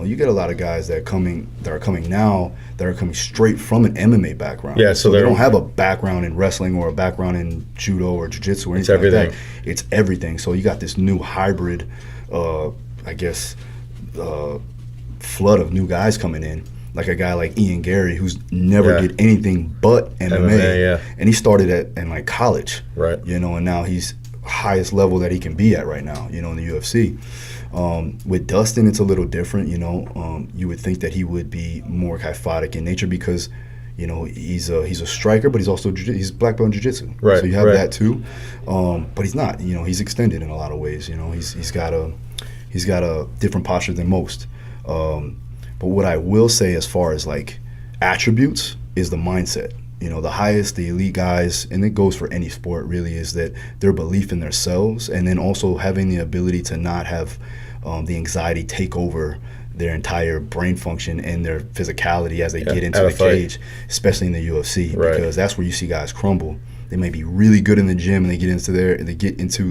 You get a lot of guys that are coming now that are coming straight from an MMA background. Yeah, so they don't have a background in wrestling or a background in judo or jiu-jitsu or anything like that. It's everything. So you got this new hybrid, flood of new guys coming in. Like a guy like Ian Gary, who's never did anything but MMA, and he started in like college, right? You know, and now he's highest level that he can be at right now, you know, in the UFC. With Dustin, it's a little different, you know. You would think that he would be more kyphotic in nature because, you know, he's a striker, but he's black belt in jiu-jitsu. Right. So you have that too. But he's not, you know, he's extended in a lot of ways. You know, he's got a different posture than most. But what I will say as far as like attributes is the mindset. You know, the highest, the elite guys, and it goes for any sport really, is that their belief in themselves, and then also having the ability to not have the anxiety take over their entire brain function and their physicality as they get into the cage, especially in the UFC, because that's where you see guys crumble. They may be really good in the gym, and they get into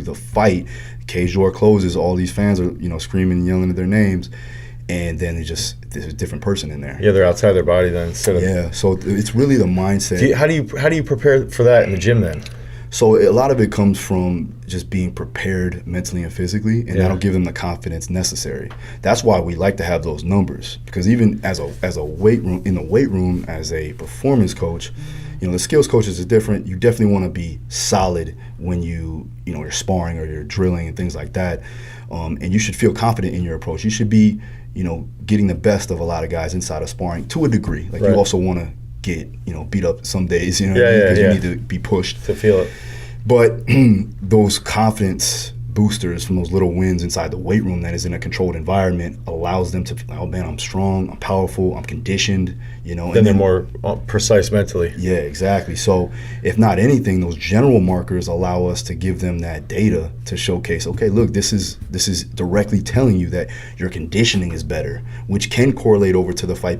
the fight. The cage door closes. All these fans are, you know, screaming and yelling at their names. And then there's a different person in there. Yeah, they're outside their body then. So it's really the mindset. How do you prepare for that in the gym then? So a lot of it comes from just being prepared mentally and physically, and that'll give them the confidence necessary. That's why we like to have those numbers, because even as a weight room, in the weight room, as a performance coach, you know, the skills coaches is different. You definitely want to be solid when you're sparring or you're drilling and things like that, and you should feel confident in your approach. You should be, you know, getting the best of a lot of guys inside of sparring to a degree. Like you also want to get, you know, beat up some days, you know, because you need to be pushed to feel it. But those confidence boosters from those little wins inside the weight room that is in a controlled environment allows them to feel, oh man, I'm strong, I'm powerful, I'm conditioned, you know. Then they're more precise mentally. Yeah, exactly. So if not anything, those general markers allow us to give them that data to showcase, okay, look, this is directly telling you that your conditioning is better, which can correlate over to the fight